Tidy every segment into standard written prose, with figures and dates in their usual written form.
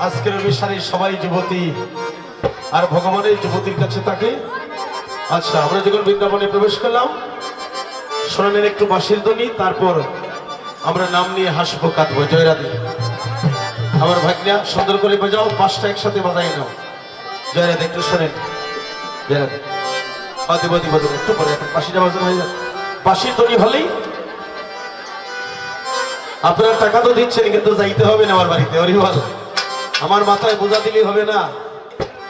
আজকের অনুষ্ঠানে সবাই যুবতী আর ভগবানের যুবতীর কাছে থাকে। আচ্ছা, আমরা যখন বৃন্দাবনে প্রবেশ করলাম, শোনালেন একটু বাঁশির ধ্বনি, তারপর আমরা নাম নিয়ে হাসবো কাঁদবো। জয় রাধে। আমার ভাগ্না সুন্দর করে বাজাও, পাঁচটা একসাথে বাজাই নাও। জয় রাধে। একটু শোনেন। জয় রাধে। দিব দিব দিব একটু পরে, এখন বাঁশিটা বাজানো হয়ে যাবে। বাঁশির ধ্বনি ভালোই। আপনারা টাকা তো দিচ্ছেন, কিন্তু যাইতে হবে না আমার বাড়িতে। হরিবল। আমার মাথায় বোঝা দিলেই হবে না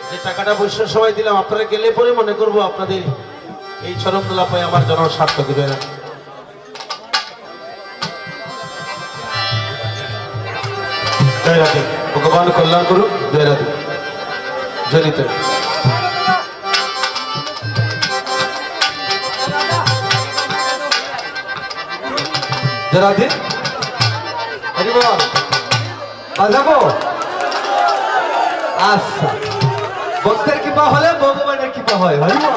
যে টাকাটা পয়সা সবাই দিলাম, আপনারা গেলে পরে মনে করবো আপনাদের এই চরম দোলা পায় আমার জন্য সার্থক দিবে না। জয় রাধে। ভগবান কল্যাণ করুক। জয় রাধে। জয় নিতাই। জয় রাধে। হরিবল। বাজাবো। আচ্ছা, ভক্তের কৃপা হলে ভগবানের কৃপা হয়। হরিবল।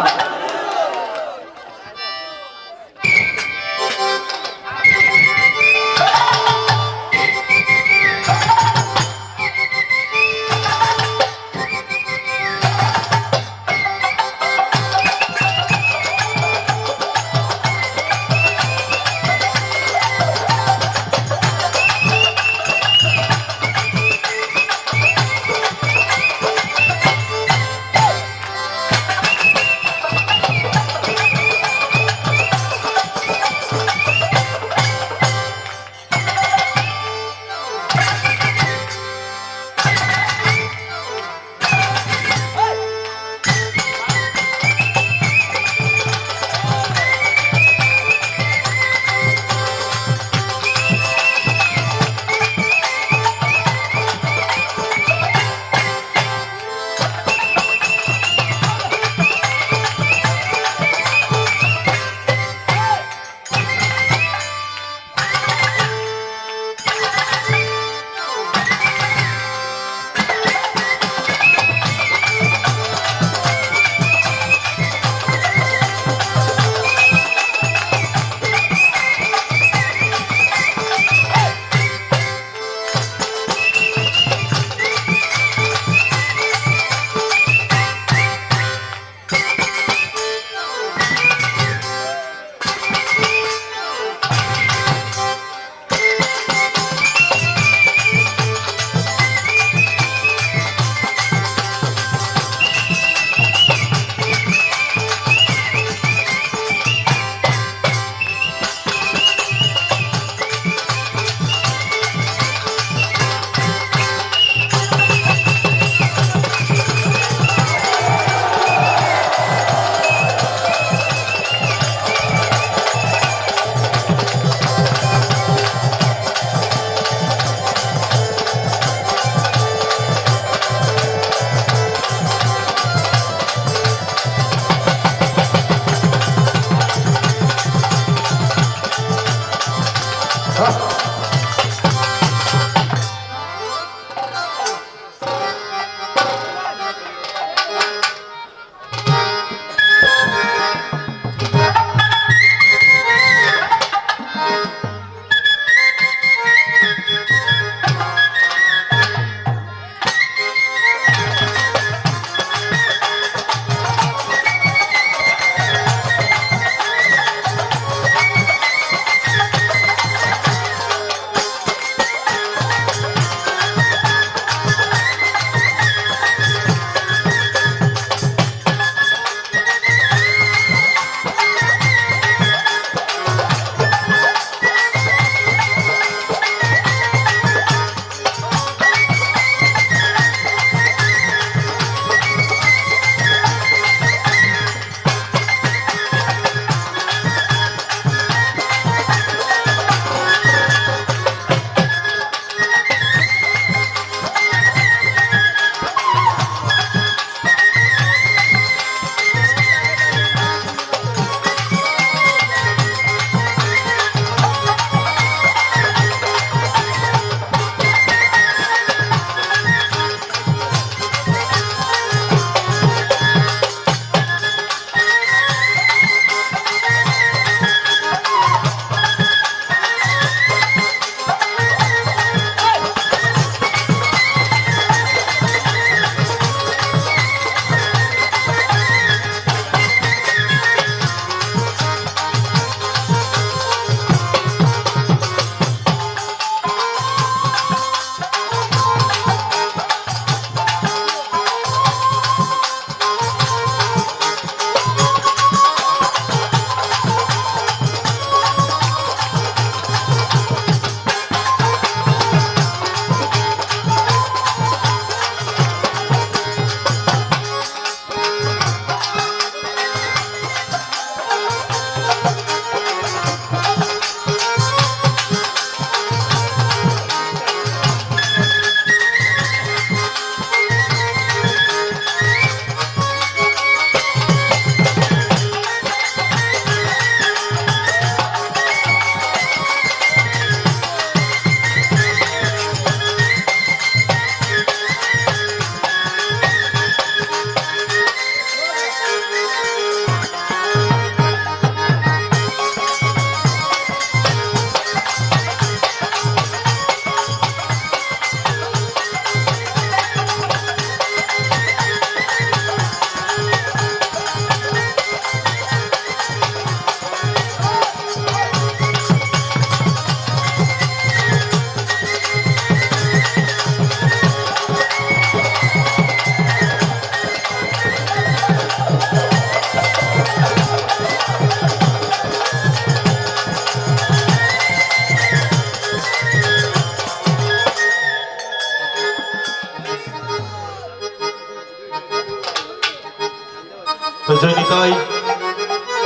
তো জয়নিতাই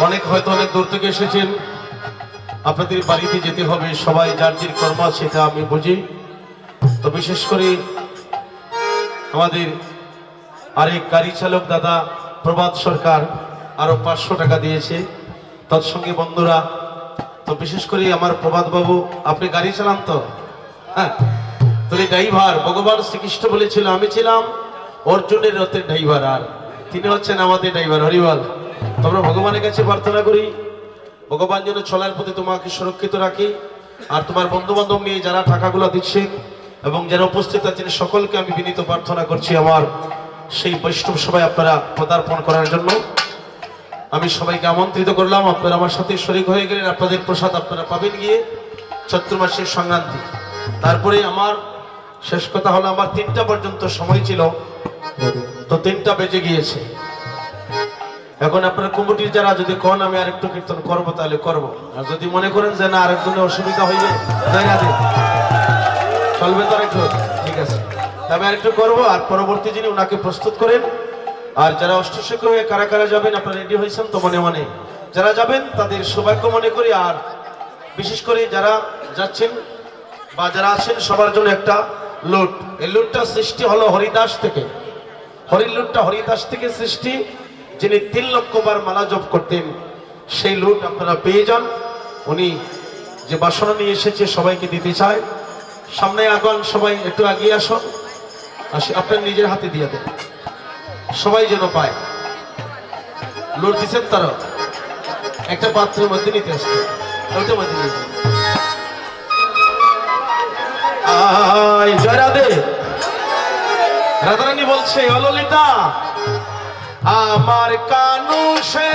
অনেক হয়তো অনেক দূর থেকে এসেছেন, আপনাদের বাড়িতে যেতে হবে, সবাই যার যার কর্ম সেটা আমি বুঝি। তো বিশেষ করে আমাদের আরেক গাড়ি চালক দাদা প্রভাত সরকার আরো 500 টাকা দিয়েছে, তৎসঙ্গে বন্ধুরা। তো বিশেষ করে আমার প্রভাত বাবু, আপনি গাড়ি চালান তো? হ্যাঁ, তুমি ড্রাইভার। ভগবান শ্রীকৃষ্ণ বলেছিল আমি ছিলাম অর্জুনের রথের ড্রাইভার, আর তিনি হচ্ছেন আমাদের ড্রাইভার। হরিবল। তোমরা ভগবানের কাছে প্রার্থনা করি ভগবান যেন চলার পথে তোমাকে সুরক্ষিত রাখি। আর তোমার বন্ধু বান্ধব নিয়ে যারা টাকাগুলো দিচ্ছেন এবং যারা উপস্থিত আছেন সকলকে আমি বিনীত প্রার্থনা করছি আমার সেই বৈষ্ণব সভায় আপনারা পদার্পণ করার জন্য। আমি সবাইকে আমন্ত্রিত করলাম, আপনারা আমার সাথে শরীক হয়ে গেলেন। আপনাদের প্রসাদ আপনারা পাবেন গিয়ে চৈত্র মাসের সংক্রান্তি। তারপরে আমার শেষ কথা হলো, আমার 3টা পর্যন্ত সময় ছিল, তো 3টা বেজে গিয়েছে। এখন আপনারা কমিটির যারা যদি কোন আমি আরেকটু কীর্তন করবো তাহলে করব, আর যদি মনে করেন যে না আরেকজনের অসুবিধা হইবে চলবে তো আরেকটু, ঠিক আছে, তবে আরেকটু করবো। আর পরবর্তী যিনি ওনাকে প্রস্তুত করেন। আর যারা অষ্টশিক হয়ে কারা কারা যাবেন আপনারা রেডি হয়েছেন তো? মনে মনে যারা যাবেন তাদের সৌভাগ্য মনে করি। আর বিশেষ করে যারা যাচ্ছেন বা যারা আছেন সবার জন্য একটা লুট। এই লুটটা সৃষ্টি হলো হরিদাস থেকে। হরির লুটটা হরিদাস থেকে সৃষ্টি, যিনি 3 লক্ষ বার মালা জপ করতেন। সেই লুট আপনারা পেয়ে যান। উনি যে বাসনা নিয়ে এসেছে সবাইকে দিতে চায়। সামনে আগুন, সবাই একটু এগিয়ে আসুন, আপনার নিজের হাতে দিয়ে দেন, সবাই যেন পায়। লুট দিচ্ছেন তারা একটা পাত্রের মধ্যে নিতে আসছে, ওইটার মধ্যে নিয়ে যান। জয় রাধে। রাধারানী বলছে, অললিতা আমার কানু সে